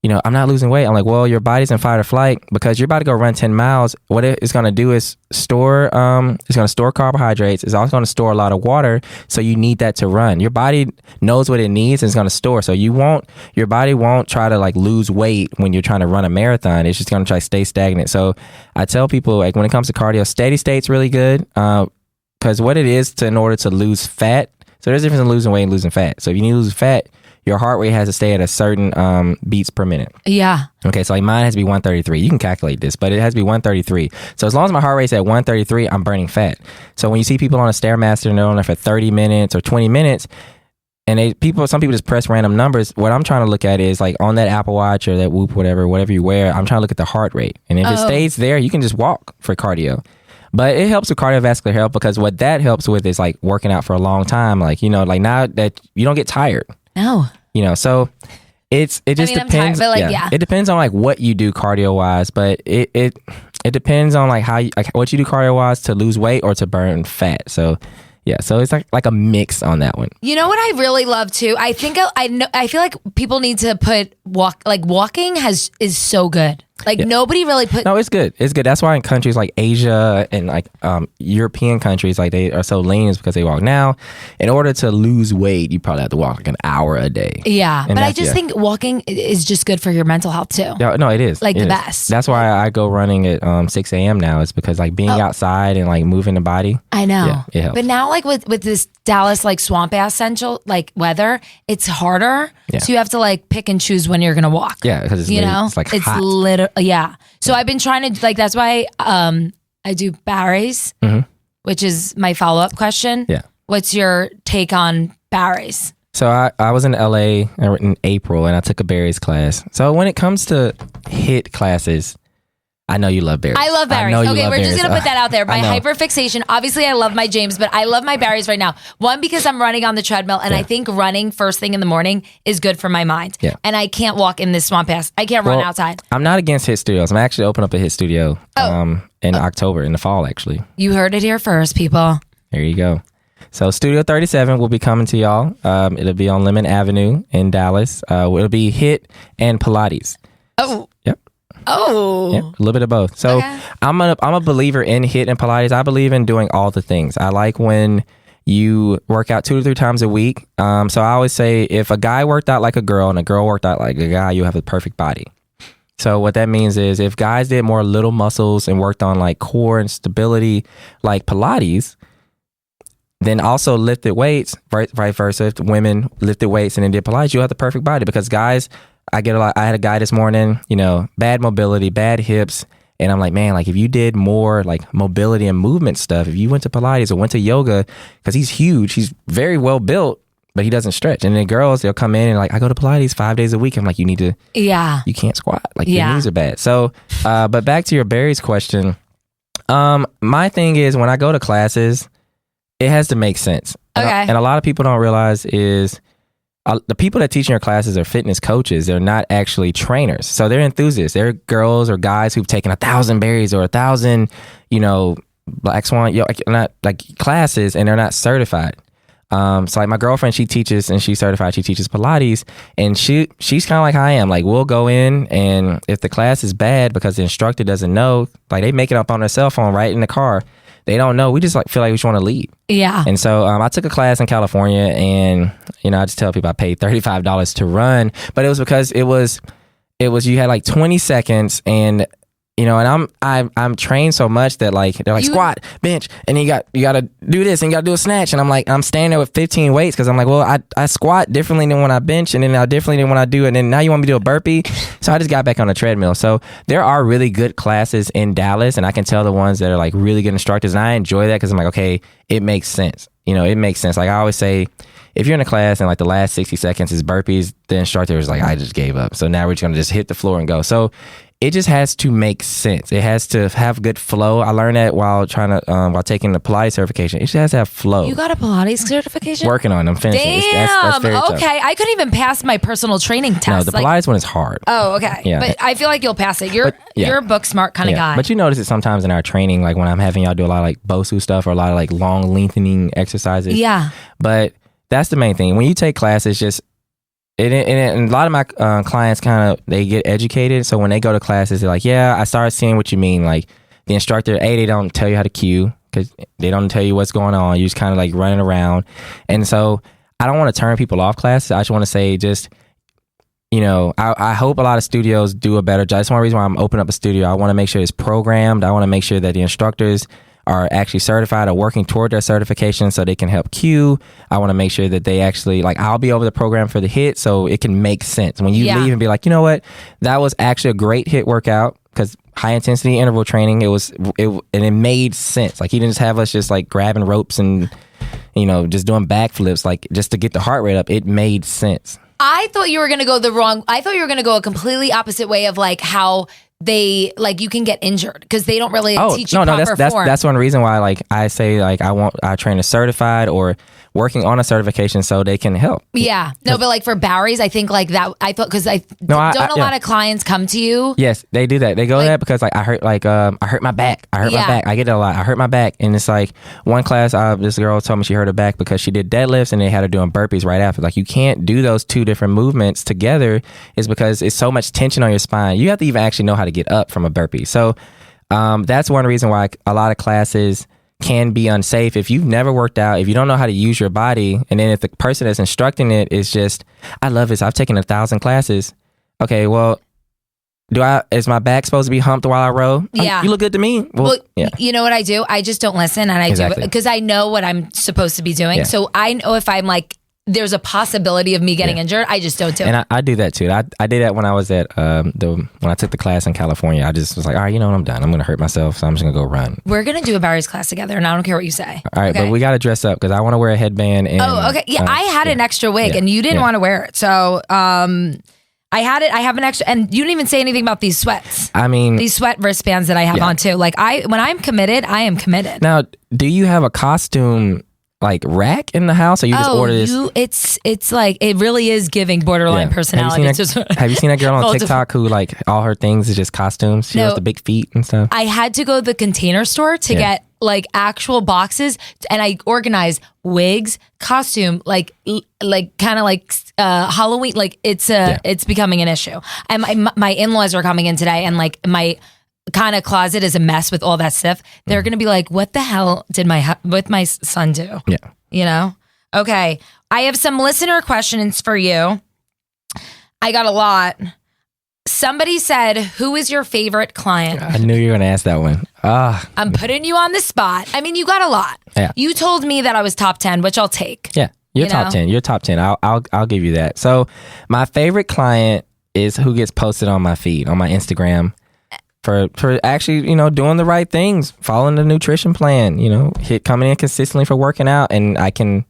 you know, I'm not losing weight. I'm like, well, your body's in fight or flight because you're about to go run 10 miles. What it's going to do is it's going to store carbohydrates. It's also going to store a lot of water. So you need that to run. Your body knows what it needs and it's going to store. So your body won't try to like lose weight when you're trying to run a marathon. It's just going to try to stay stagnant. So I tell people, like, when it comes to cardio, steady state's really good. Because what it is in order to lose fat. So there's a difference in losing weight and losing fat. So if you need to lose fat, your heart rate has to stay at a certain beats per minute. Yeah. Okay, so like mine has to be 133. You can calculate this, but it has to be 133. So as long as my heart rate's at 133, I'm burning fat. So when you see people on a Stairmaster and they're on there for 30 minutes or 20 minutes, and some people just press random numbers, what I'm trying to look at is like on that Apple Watch or that Whoop, whatever you wear, I'm trying to look at the heart rate. And if it stays there, you can just walk for cardio. But it helps with cardiovascular health because what that helps with is like working out for a long time. Like, you know, like now that you don't get tired. No. You know, so it just depends. I'm tired, but like, yeah. It depends on like what you do cardio wise, but it depends on like what you do cardio wise to lose weight or to burn fat. So yeah, so it's like a mix on that one. You know what I really love too? I think I feel like people need to put walking is so good. Like nobody really put. No, it's good. It's good. That's why in countries like Asia and like European countries, like they are so lean is because they walk. Now, in order to lose weight, you probably have to walk like an hour a day. Yeah, and but I just think walking is just good for your mental health too. Yeah, no, it is. Like the best. That's why I go running at 6 a.m. now. It's because like being outside and like moving the body. I know. Yeah, it helps. But now like with this Dallas like swamp ass central like weather, it's harder. Yeah. So you have to like pick and choose when you're gonna walk. Yeah, because it's like it's hot. Yeah. So I've been trying to like, that's why I do Barry's, which is my follow-up question. Yeah. What's your take on Barry's? So I was in LA in April and I took a Barry's class. So when it comes to HIIT classes, I know you love Barry's. I love Barry's. Okay, we're just going to put that out there. My hyperfixation, obviously I love my James, but I love my Barry's right now. One, because I'm running on the treadmill and I think running first thing in the morning is good for my mind. Yeah. And I can't walk in this swamp ass. I can't run outside. I'm not against HIIT studios. I'm actually opening up a HIIT studio in October, in the fall actually. You heard it here first, people. There you go. So Studio 37 will be coming to y'all. It'll be on Lemon Avenue in Dallas. It'll be HIIT and Pilates. Oh. Yep. Oh, yeah, a little bit of both. So I'm a believer in HIIT and Pilates. I believe in doing all the things. I like when you work out 2 to 3 times a week. So I always say if a guy worked out like a girl and a girl worked out like a guy, you have the perfect body. So what that means is if guys did more little muscles and worked on like core and stability like Pilates, then also lifted weights, vice versa. If women lifted weights and then did Pilates, you have the perfect body because guys. I had a guy this morning, you know, bad mobility, bad hips. And I'm like, man, like if you did more like mobility and movement stuff, if you went to Pilates or went to yoga, because he's huge, he's very well built, but he doesn't stretch. And then girls, they'll come in and like, I go to Pilates 5 days a week. I'm like, you need to, you can't squat. Like your knees are bad. So, but back to your Barry's question. My thing is when I go to classes, it has to make sense. And a lot of people don't realize is, the people that teach in your classes are fitness coaches. They're not actually trainers. So they're enthusiasts. They're girls or guys who've taken 1,000 Barry's or 1,000, you know, Black Swan, not like classes, and they're not certified. So like my girlfriend, she teaches and she's certified. She teaches Pilates, and she's kind of like I am. Like we'll go in, and if the class is bad because the instructor doesn't know, like they make it up on their cell phone right in the car. they don't know. We just like feel like we just want to leave. Yeah. And so I took a class in California, and I just tell people I paid $35 to run, but it was because it was you had like 20 seconds, and and I'm trained so much that like they're like squat, bench, and you got to do this, and you got to do a snatch, and I'm standing there with 15 weights because I'm like, well, I squat differently than when I bench, and then I differently than when I do, and then now you want me to do a burpee, so I just got back on the treadmill. So there are really good classes in Dallas, and I can tell the ones that are like really good instructors, and I enjoy that because I'm like, okay, it makes sense. It makes sense. Like I always say, if you're in a class and like the last 60 seconds is burpees, the instructor is like, I just gave up. So now we're just gonna just hit the floor and go. So it just has to make sense. It has to have good flow. I learned that while taking the Pilates certification. It just has to have flow. You got a Pilates certification? Working on them, finishing. Damn. That's very tough. Okay. I couldn't even pass my personal training test. No, the Pilates one is hard. Oh, okay. Yeah. But I feel like you'll pass it. You're a book smart kind of guy. But you notice it sometimes in our training, like when I'm having y'all do a lot of like BOSU stuff or a lot of like long lengthening exercises. Yeah. But that's the main thing. When you take classes, just and a lot of my clients they get educated. So when they go to classes, they're like, yeah, I started seeing what you mean. Like the instructor, they don't tell you how to cue because they don't tell you what's going on. You just kind of like running around. And so I don't want to turn people off classes. I just want to say I hope a lot of studios do a better job. That's one reason why I'm opening up a studio. I want to make sure it's programmed. I want to make sure that the instructors are actually certified or working toward their certification so they can help cue. I want to make sure that they actually, like, I'll be over the program for the hit so it can make sense. When you leave and be like, you know what, that was actually a great hit workout because high intensity interval training, and it made sense. Like he didn't just have us just like grabbing ropes and, just doing backflips, like just to get the heart rate up. It made sense. I thought you were going to go a completely opposite way of like how they like you can get injured because they don't really teach you proper form. That's one reason why like I say like I train a certified or working on a certification so they can help. Yeah. No, but like for Barry's, I think like that I thought because a lot of clients come to you. Yes, they do that. They go there because like I hurt my back. My back. I get it a lot. I hurt my back, and it's like one class. This girl told me she hurt her back because she did deadlifts and they had her doing burpees right after. Like you can't do those two different movements together. Is because it's so much tension on your spine. You have to even actually know how to get up from a burpee. So that's one reason why a lot of classes can be unsafe if you've never worked out, if you don't know how to use your body, and then if the person that's instructing it is just, I love this, I've taken 1,000 classes. Okay, well, is my back supposed to be humped while I row? Yeah. You look good to me. Well, yeah. You know what I do? I just don't listen, and I do it because I know what I'm supposed to be doing. Yeah. So I know if I'm like, there's a possibility of me getting injured, I just don't do it. And I do that too. I did that when I was at when I took the class in California. I just was like, all right, you know what, I'm done. I'm going to hurt myself, so I'm just going to go run. We're going to do a Barry's class together, and I don't care what you say. All right, but we got to dress up because I want to wear a headband. And, okay. Yeah, I had an extra wig, and you didn't want to wear it. So I had it. I have an extra, and you didn't even say anything about these sweats. I mean, these sweat wristbands that I have on too. Like when I'm committed, I am committed. Now, do you have a costume like rack in the house, or you just order this? It's like it really is giving borderline personality. Have you seen that girl on TikTok who like all her things is just costumes? She has the big feet and stuff. I had to go to the Container Store to get like actual boxes, and I organized wigs, costume, like kind of like Halloween. Like it's becoming an issue. And my in-laws are coming in today, and like my kind of closet is a mess with all that stuff. They're going to be like, what the hell did my son do? Yeah. Okay. I have some listener questions for you. I got a lot. Somebody said, who is your favorite client? I knew you were going to ask that one. I'm putting you on the spot. I mean, you got a lot. Yeah. You told me that I was top 10, which I'll take. Yeah. You're top 10. You're top 10. I'll give you that. So my favorite client is who gets posted on my feed, on my Instagram. For actually, doing the right things, following the nutrition plan, coming in consistently for working out, and I can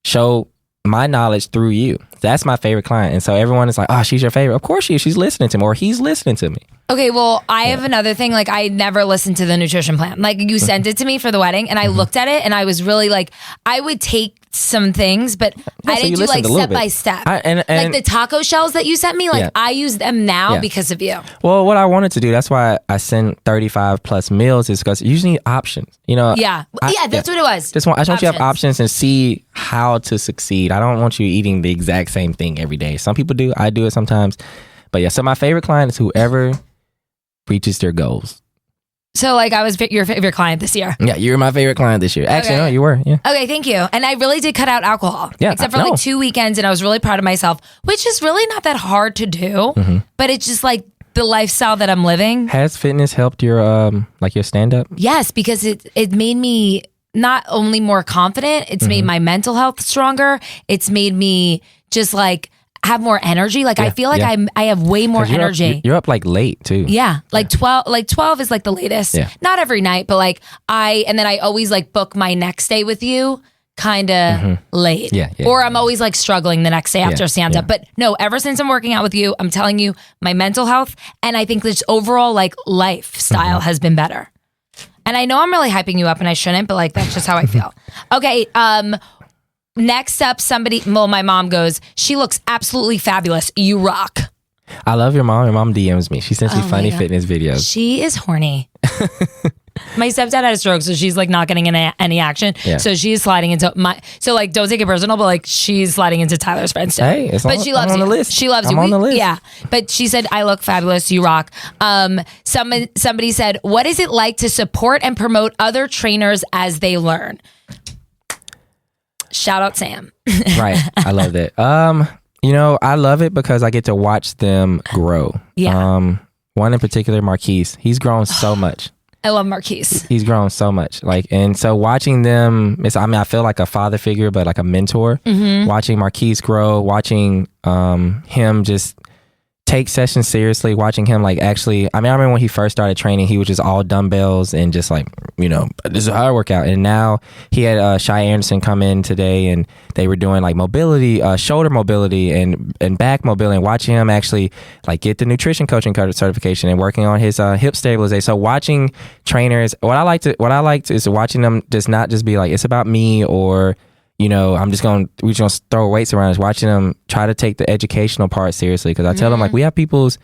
show my knowledge through you. That's my favorite client. And so everyone is like, oh, she's your favorite. Of course she is. She's listening to me, or he's listening to me. Okay, well, I have another thing. Like, I never listened to the nutrition plan. Like, you sent it to me for the wedding, and I looked at it, and I was really like, I would take some things, but I didn't do like step by step. Like the taco shells that you sent me, like I use them now because of you. Well, what I wanted to do, that's why I send 35 plus meals, is because you usually need options. That's what it was. I just want you to have options and see how to succeed. I don't want you eating the exact same thing every day. Some people do. I do it sometimes. But yeah, so my favorite client is whoever reaches their goals. So like I was your favorite client this year. Yeah, you were my favorite client this year. Actually, no, you were. Yeah. Okay, thank you. And I really did cut out alcohol. Yeah, except for like 2 weekends, and I was really proud of myself, which is really not that hard to do. But it's just like the lifestyle that I'm living. Has fitness helped your like your stand up? Yes, because it made me not only more confident, it's made my mental health stronger. It's made me just like have more energy. Like I feel like I have way more energy. You're up like late too. Yeah. Like 12 is like the latest. Yeah. Not every night, but like and then I always like book my next day with you kind of late. Yeah. Or I'm always like struggling the next day after stand up. But no, ever since I'm working out with you, I'm telling you my mental health and I think this overall like lifestyle has been better. And I know I'm really hyping you up and I shouldn't, but like that's just how I feel. Okay. Next up, my mom goes, she looks absolutely fabulous. You rock. I love your mom. Your mom DMs me. She sends me funny fitness videos. She is horny. My stepdad had a stroke, so she's like not getting any action. Yeah. So she's sliding into so like don't take it personal, but like she's sliding into Tyler's friends too. Hey, but she loves you. On the list. She loves I'm you. on the list. Yeah. But she said, I look fabulous, you rock. Somebody said, what is it like to support and promote other trainers as they learn? Shout out Sam. Right. I love that. I love it because I get to watch them grow. Yeah. One in particular, Marquise, he's grown so much. I love Marquise. He's grown so much. And so watching them, I feel like a father figure, but like a mentor. Watching Marquise grow, watching him just take sessions seriously, watching him like actually, I remember when he first started training, he was just all dumbbells and just like, this is how I work out. And now he had Shy Anderson come in today and they were doing like mobility, shoulder mobility and back mobility, and watching him actually like get the nutrition coaching certification and working on his hip stabilization. So watching trainers, what I liked is watching them just not just be like, it's about me or we just gonna throw weights around us, watching them try to take the educational part seriously. Because I tell them like we have people's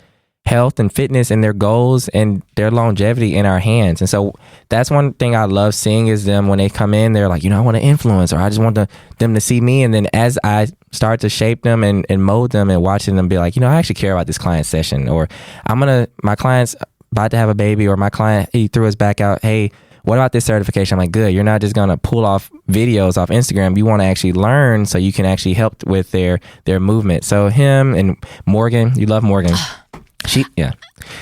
health and fitness and their goals and their longevity in our hands. And so that's one thing I love seeing is them when they come in, they're like, I want to influence, or I just want them to see me. And then as I start to shape them and mold them and watching them be like, I actually care about this client session, or my client's about to have a baby, or my client, he threw his back out. Hey, what about this certification? I'm like, good. You're not just going to pull off videos off Instagram. You want to actually learn so you can actually help with their movement. So him and Morgan, you love Morgan.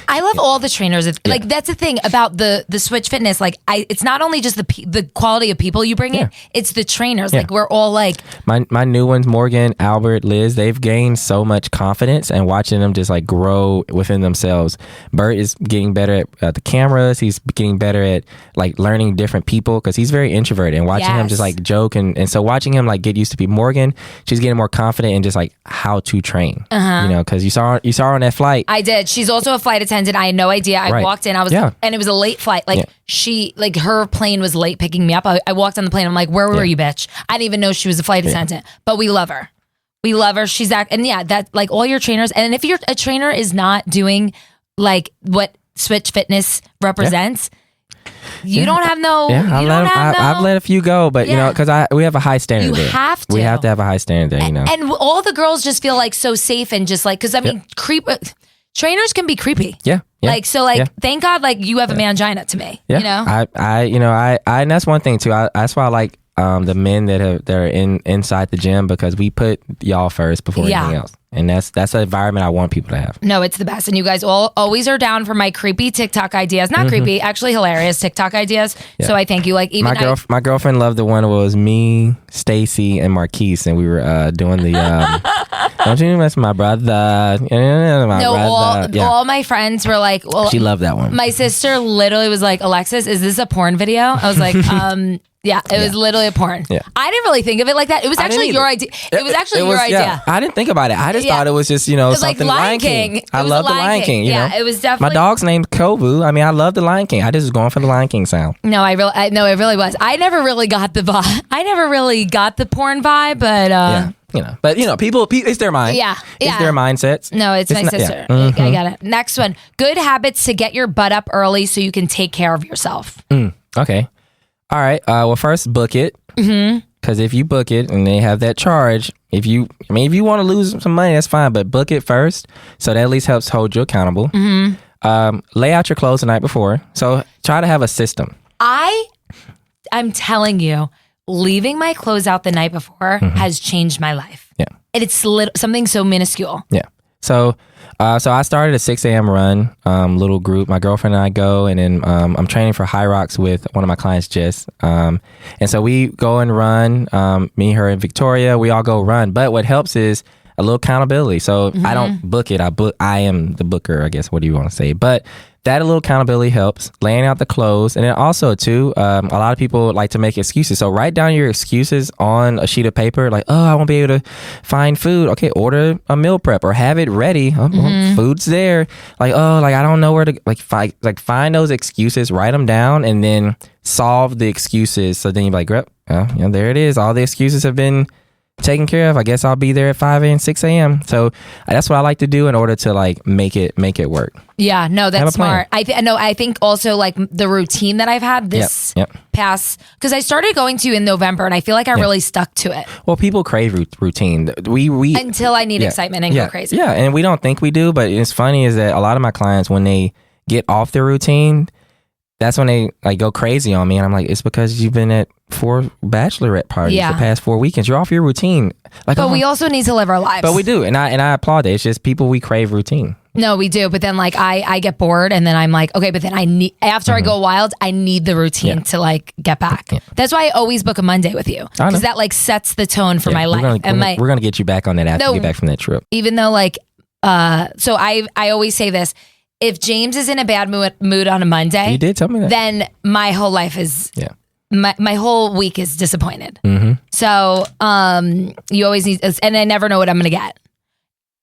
I love all the trainers. Like that's the thing about the Switch Fitness. Like it's not only just the quality of people you bring in, it's the trainers. Like we're all like my new ones, Morgan, Albert, Liz. They've gained so much confidence, and watching them just like grow within themselves. Bert is getting better at the cameras. He's getting better at like learning different people because he's very introverted. And watching him just like joke and so watching him like get used to be Morgan. She's getting more confident in just like how to train. Because you saw her on that flight. I did. She's also a flight attendant. I had no idea. I walked in. And it was a late flight. Like her plane was late picking me up. I walked on the plane. I'm like, where were you, bitch? I didn't even know she was a flight attendant. But we love her. We love her. She's that like all your trainers. And if a trainer is not doing like what Switch Fitness represents, you don't have no. Yeah, I've let a few go, but because we have a high standard. You have to. We have to have a high standard there. And all the girls just feel like so safe and just like because trainers can be creepy. Yeah. Thank God, like you have a mangina to me. Yeah. I and that's one thing too. That's why I like the men that are inside the gym because we put y'all first before anything else. And that's the environment I want people to have. No, it's the best. And you guys always are down for my creepy TikTok ideas. Not creepy, actually hilarious TikTok ideas. Yeah. So I thank you. Like even my girlfriend loved the one where it was me, Stacy, and Marquise, and we were doing the don't you mess with my brother. All my friends were like, well, she loved that one. My sister literally was like, Alexis, is this a porn video? I was like, yeah, it was literally a porn. Yeah. I didn't really think of it like that. It was actually your idea. It was actually your idea. Yeah. I didn't think about it. I just thought it was just, something like Lion King. I love the Lion King. It was definitely. My dog's named Kovu. I mean, I love the Lion King. I just was going for the Lion King sound. No, it really was. I never really got the vibe. I never really got the porn vibe, but people, it's their mind. Yeah. It's their mindsets. No, it's my sister. I got it. Next one. Good habits to get your butt up early so you can take care of yourself. Okay. All right. Well, first book it. Because if you book it and they have that charge, if you want to lose some money, that's fine. But book it first, so that at least helps hold you accountable. lay out your clothes the night before. So try to have a system. I'm telling you, leaving my clothes out the night before has changed my life. Yeah. And it's something so minuscule. Yeah. So I started a 6 a.m. run, little group. My girlfriend and I go, and then I'm training for High Rocks with one of my clients, Jess. And so we go and run, me, her, and Victoria. We all go run. But what helps is a little accountability. So I don't book it. I am the booker, I guess. What do you want to say? But that a little accountability helps, laying out the clothes. And then also, too, a lot of people like to make excuses. So write down your excuses on a sheet of paper. Like, oh, I won't be able to find food. Okay, order a meal prep or have it ready. Oh, well, food's there. Like, oh, like I don't know where to find those excuses, write them down, and then solve the excuses. So then you're like, there it is. All the excuses have been taken care of. I guess I'll be there at 5 and 6 a.m. So that's what I like to do in order to like make it work. Yeah, no, that's smart. I think also like the routine that I've had this past, because I started going to in November and I feel like I really stuck to it. Well, people crave routine. We until I need excitement and go crazy. Yeah, and we don't think we do, but it's funny is that a lot of my clients, when they get off their routine, that's when they like go crazy on me, and I'm like, it's because you've been at 4 bachelorette parties the past 4 weekends. You're off your routine. Like, but we also need to live our lives. But we do, and I applaud it. It's just people, we crave routine. No, we do. But then like I get bored, and then I'm like, okay, but then I need, after I go wild, I need the routine to like get back. Yeah. That's why I always book a Monday with you, because that like sets the tone for my life. We're gonna get you back on that after you get back from that trip. Even though like, so I always say this. If James is in a bad mood on a Monday, you did tell me that. Then my whole life is my whole week is disappointed. So you always need, and I never know what I'm gonna get.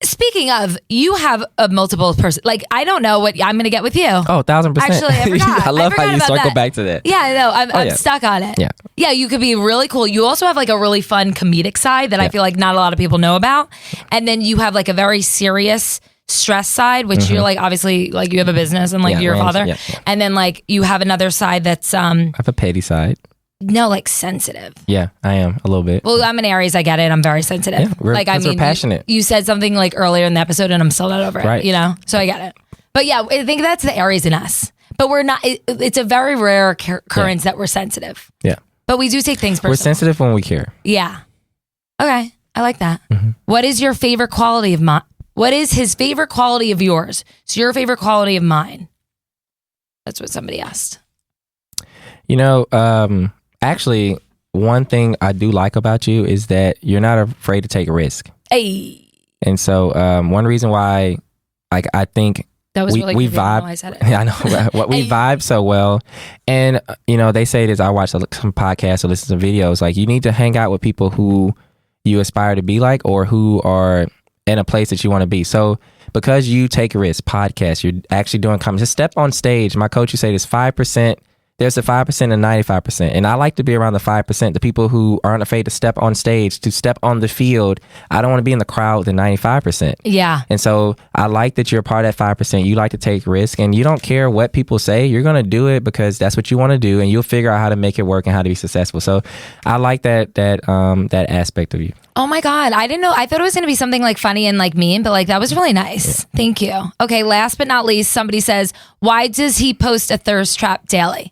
Speaking of, you have a multiple person. Like I don't know what I'm gonna get with you. Oh, 1000%. Actually, I forgot. I love how you circle back to that. Yeah, I know. I'm stuck on it. Yeah. You could be really cool. You also have like a really fun comedic side that I feel like not a lot of people know about, and then you have like a very serious stress side, which you're like, obviously like you have a business and like you're a father, and then like you have another side that's I have a petty side. No, like sensitive. Yeah, I am a little bit. Well, I'm an Aries. I get it. I'm very sensitive. Yeah, we're passionate. You said something like earlier in the episode, and I'm still not over it. Right. You know, so I get it. But yeah, I think that's the Aries in us. But we're not. It's a very rare occurrence that we're sensitive. Yeah. But we do take things personally. We're sensitive when we care. Yeah. Okay, I like that. What is your favorite quality of mine? What is his favorite quality of yours? It's your favorite quality of mine. That's what somebody asked. You know, actually, one thing I do like about you is that you're not afraid to take a risk. Hey. And so one reason why, like, I think that was really we vibe. I said it. I know. What we vibe so well. And, you know, they say this, I watch some podcasts or listen to videos, like you need to hang out with people who you aspire to be like, or who are in a place that you want to be. So because you take a risk, podcast, you're actually doing comedy, just step on stage. My coach would say this 5%, there's the 5% and 95%. And I like to be around the 5%, the people who aren't afraid to step on stage, to step on the field. I don't want to be in the crowd with the 95%. Yeah. And so I like that you're a part of that 5%. You like to take risk, and you don't care what people say. You're going to do it because that's what you want to do, and you'll figure out how to make it work and how to be successful. So I like that aspect of you. Oh my God. I didn't know. I thought it was going to be something like funny and like mean, but like that was really nice. Yeah. Thank you. Okay. Last but not least, somebody says, why does he post a thirst trap daily?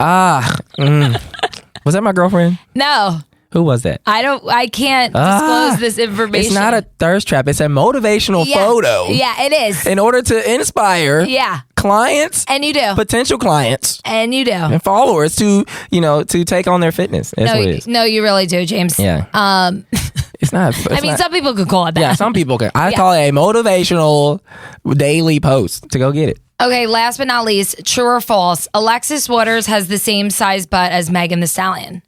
Was that my girlfriend? No. Who was that? I can't disclose this information. It's not a thirst trap. It's a motivational photo. Yeah, it is. In order to inspire clients. And you do. Potential clients. And you do. And followers to take on their fitness. That's what it is. No, you really do, James. Yeah. It's not. Some people could call it that. Yeah, some people can. I call it a motivational daily post to go get it. Okay, last but not least, true or false? Alexis Waters has the same size butt as Megan Thee Stallion.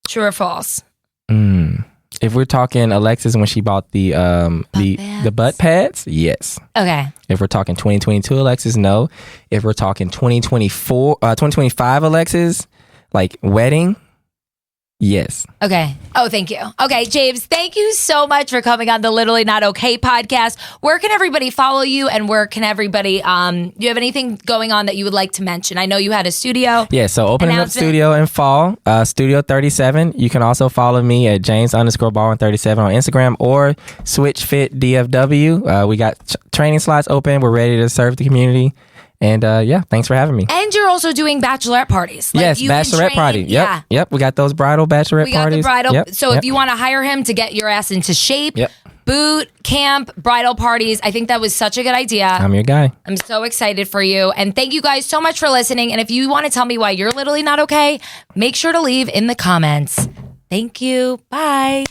True or false? If we're talking Alexis when she bought the butt pads, yes. Okay. If we're talking 2022 Alexis, no. If we're talking 2025 Alexis, like wedding, Yes. Okay. Oh, thank you. Okay, James, thank you so much for coming on the Literally Not Okay podcast. Where can everybody follow you, and where can everybody, do you have anything going on that you would like to mention? I know you had a studio. Yeah, so opening up studio in fall, Studio 37. You can also follow me at James_Baldwin37 on Instagram or Switch Fit DFW. We got training slots open. We're ready to serve the community. And yeah, thanks for having me. And you're also doing bachelorette parties. Yes, bachelorette party. Yep. Yep. We got those bridal bachelorette parties. We got the bridal. Yep. So if you want to hire him to get your ass into shape, boot camp, bridal parties. I think that was such a good idea. I'm your guy. I'm so excited for you. And thank you guys so much for listening. And if you want to tell me why you're literally not okay, make sure to leave in the comments. Thank you. Bye.